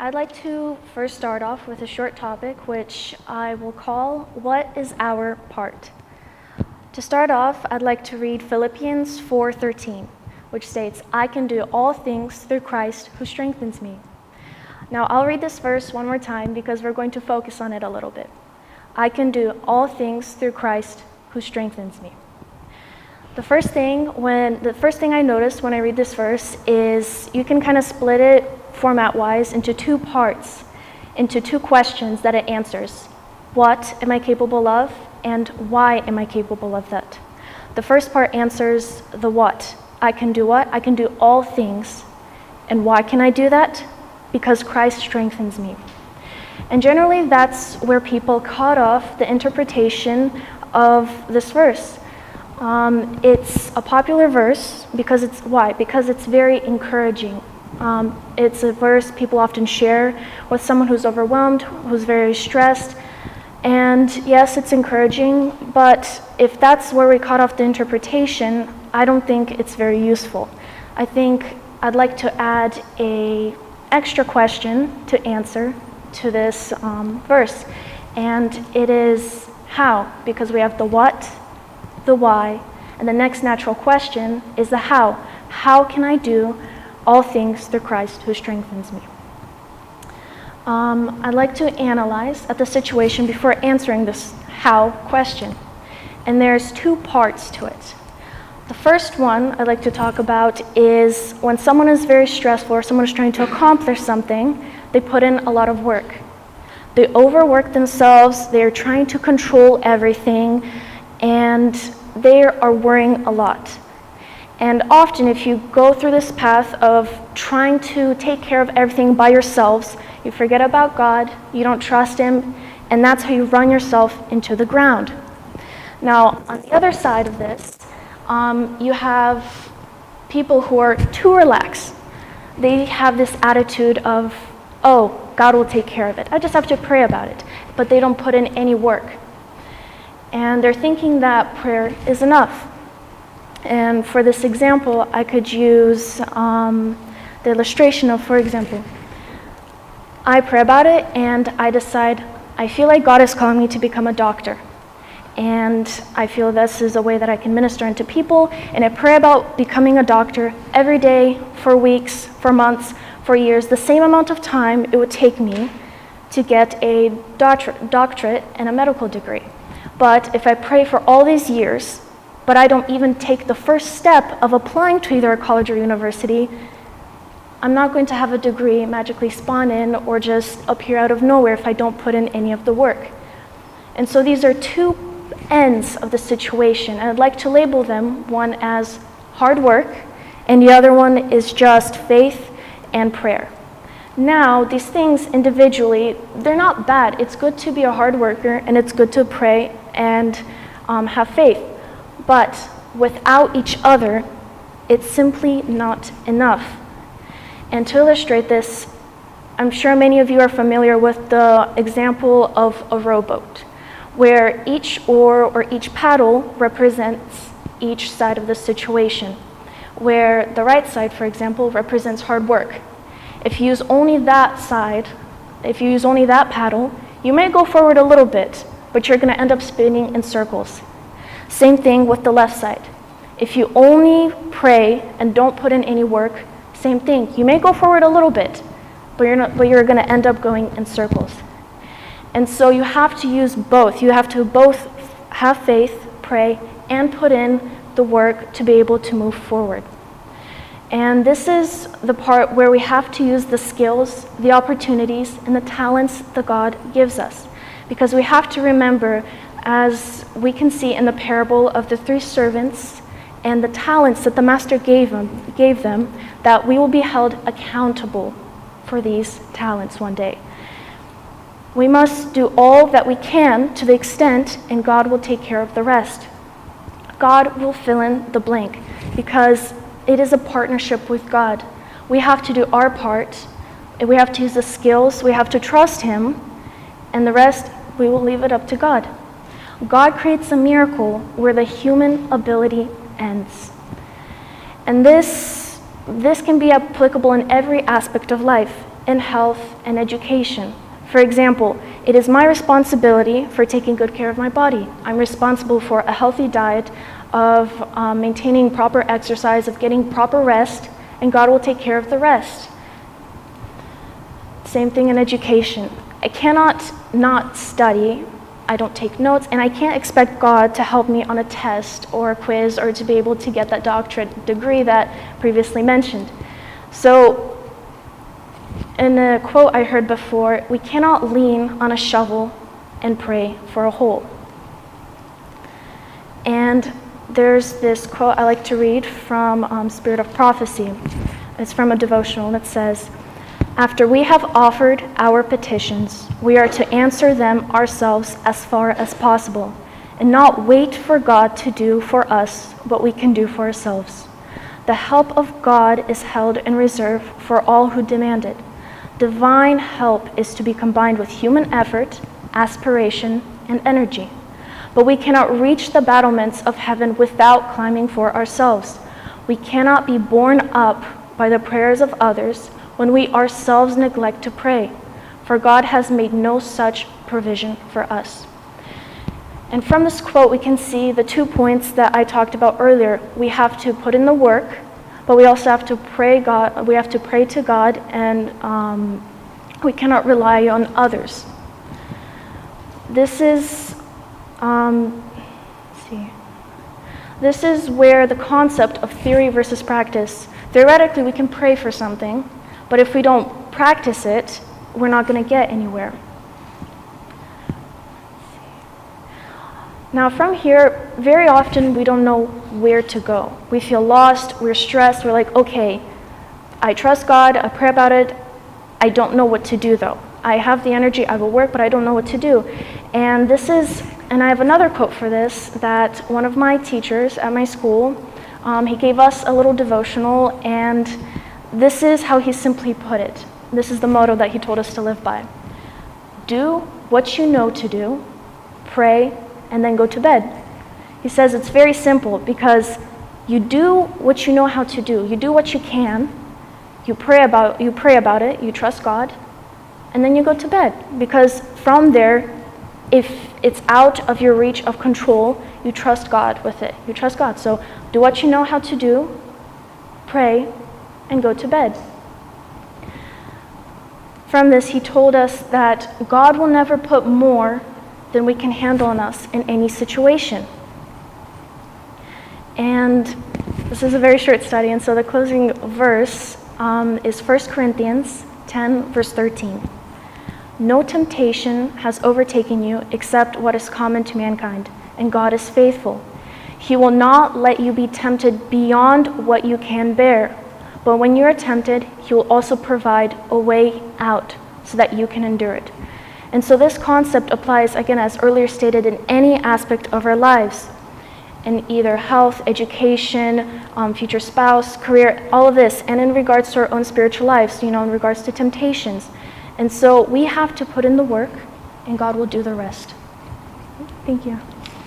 I'd like to first start off with a short topic, which I will call, What is Our Part? To start off, I'd like to read Philippians 4:13, which states, I can do all things through Christ who strengthens me. Now, I'll read this verse one more time because we're going to focus on it a little bit. I can do all things through Christ who strengthens me. The first thing I noticed when I read this verse is you can kind of split it format-wise into two parts, into two questions that it answers. What am I capable of, and why am I capable of that? The first part answers the what. I can do what? I can do all things. And why can I do that? Because Christ strengthens me. And generally that's where people cut off the interpretation of this verse. It's a popular verse because it's very encouraging. It's a verse people often share with someone who's overwhelmed, who's very stressed. And yes, it's encouraging, but if that's where we cut off the interpretation, I don't think it's very useful. I think I'd like to add an extra question to answer to this verse. And it is how, because we have the what, the why, and the next natural question is the how. How can I do all things through Christ who strengthens me? I'd like to analyze at the situation before answering this how question. And there's two parts to it. The first one I'd like to talk about is when someone is very stressful or someone is trying to accomplish something, they put in a lot of work. They overwork themselves, they're trying to control everything, and they are worrying a lot. And often if you go through this path of trying to take care of everything by yourselves, you forget about God, you don't trust Him, and that's how you run yourself into the ground. Now, on the other side of this, you have people who are too relaxed. They have this attitude of, oh, God will take care of it. I just have to pray about it. But they don't put in any work. And they're thinking that prayer is enough. And for this example, I could use the illustration of, for example, I pray about it and I decide, I feel like God is calling me to become a doctor. And I feel this is a way that I can minister into people. And I pray about becoming a doctor every day for weeks, for months, for years, the same amount of time it would take me to get a doctorate and a medical degree. But if I pray for all these years, but I don't even take the first step of applying to either a college or university, I'm not going to have a degree magically spawn in or just appear out of nowhere if I don't put in any of the work. And so these are two ends of the situation, and I'd like to label them, one as hard work, and the other one is just faith and prayer. Now, these things individually, they're not bad. It's good to be a hard worker, and it's good to pray and have faith. But without each other, it's simply not enough. And to illustrate this, I'm sure many of you are familiar with the example of a rowboat, where each oar or each paddle represents each side of the situation, where the right side, for example, represents hard work. If you use only that side, if you use only that paddle, you may go forward a little bit, but you're going to end up spinning in circles. Same thing with the left side. If you only pray and don't put in any work, same thing. You may go forward a little bit, but you're going to end up going in circles. And so you have to use both. You have to both have faith, pray, and put in the work to be able to move forward. And this is the part where we have to use the skills, the opportunities, and the talents that God gives us. Because we have to remember, as we can see in the parable of the 3 servants and the talents that the master gave them, that we will be held accountable for these talents one day. We must do all that we can to the extent, and God will take care of the rest. God will fill in the blank because it is a partnership with God. We have to do our part, and we have to use the skills, we have to trust Him, and the rest, we will leave it up to God. God creates a miracle where the human ability ends. And this can be applicable in every aspect of life. in health and education. For example, it is my responsibility for taking good care of my body. I'm responsible for a healthy diet, of maintaining proper exercise, of getting proper rest, and God will take care of the rest. Same thing in education. I cannot not study, I don't take notes, and I can't expect God to help me on a test or a quiz or to be able to get that doctorate degree that previously mentioned. So, in a quote I heard before, we cannot lean on a shovel and pray for a hole. And there's this quote I like to read from Spirit of Prophecy. It's from a devotional that says, "After we have offered our petitions, we are to answer them ourselves as far as possible, and not wait for God to do for us what we can do for ourselves. The help of God is held in reserve for all who demand it. Divine help is to be combined with human effort, aspiration, and energy. But we cannot reach the battlements of heaven without climbing for ourselves. We cannot be borne up by the prayers of others when we ourselves neglect to pray, for God has made no such provision for us." And from this quote, we can see the 2 points that I talked about earlier. We have to put in the work, but we also have to pray God. We have to pray to God, and we cannot rely on others. This is This is where the concept of theory versus practice. Theoretically, we can pray for something, but if we don't practice it, we're not going to get anywhere. Now from here, very often we don't know where to go. We feel lost, we're stressed, we're like, okay, I trust God, I pray about it, I don't know what to do though. I have the energy, I will work, but I don't know what to do. And I have another quote for this, that one of my teachers at my school, he gave us a little devotional, and this is how he simply put it. This is the motto that he told us to live by. Do what you know to do, pray, and then go to bed. He says it's very simple because you do what you know how to do. You do what you can. You pray about it. You trust God, and then you go to bed. Because from there, if it's out of your reach of control, you trust God with it. You trust God. So do what you know how to do, pray, and go to bed. From this, he told us that God will never put more than we can handle on us in any situation. And this is a very short study, and so the closing verse is 1 Corinthians 10, verse 13. No temptation has overtaken you except what is common to mankind, and God is faithful. He will not let you be tempted beyond what you can bear, but when you are tempted, he will also provide a way out so that you can endure it. And so this concept applies, again, as earlier stated, in any aspect of our lives, in either health, education, future spouse, career, all of this, and in regards to our own spiritual lives, in regards to temptations. And so we have to put in the work, and God will do the rest. Thank you.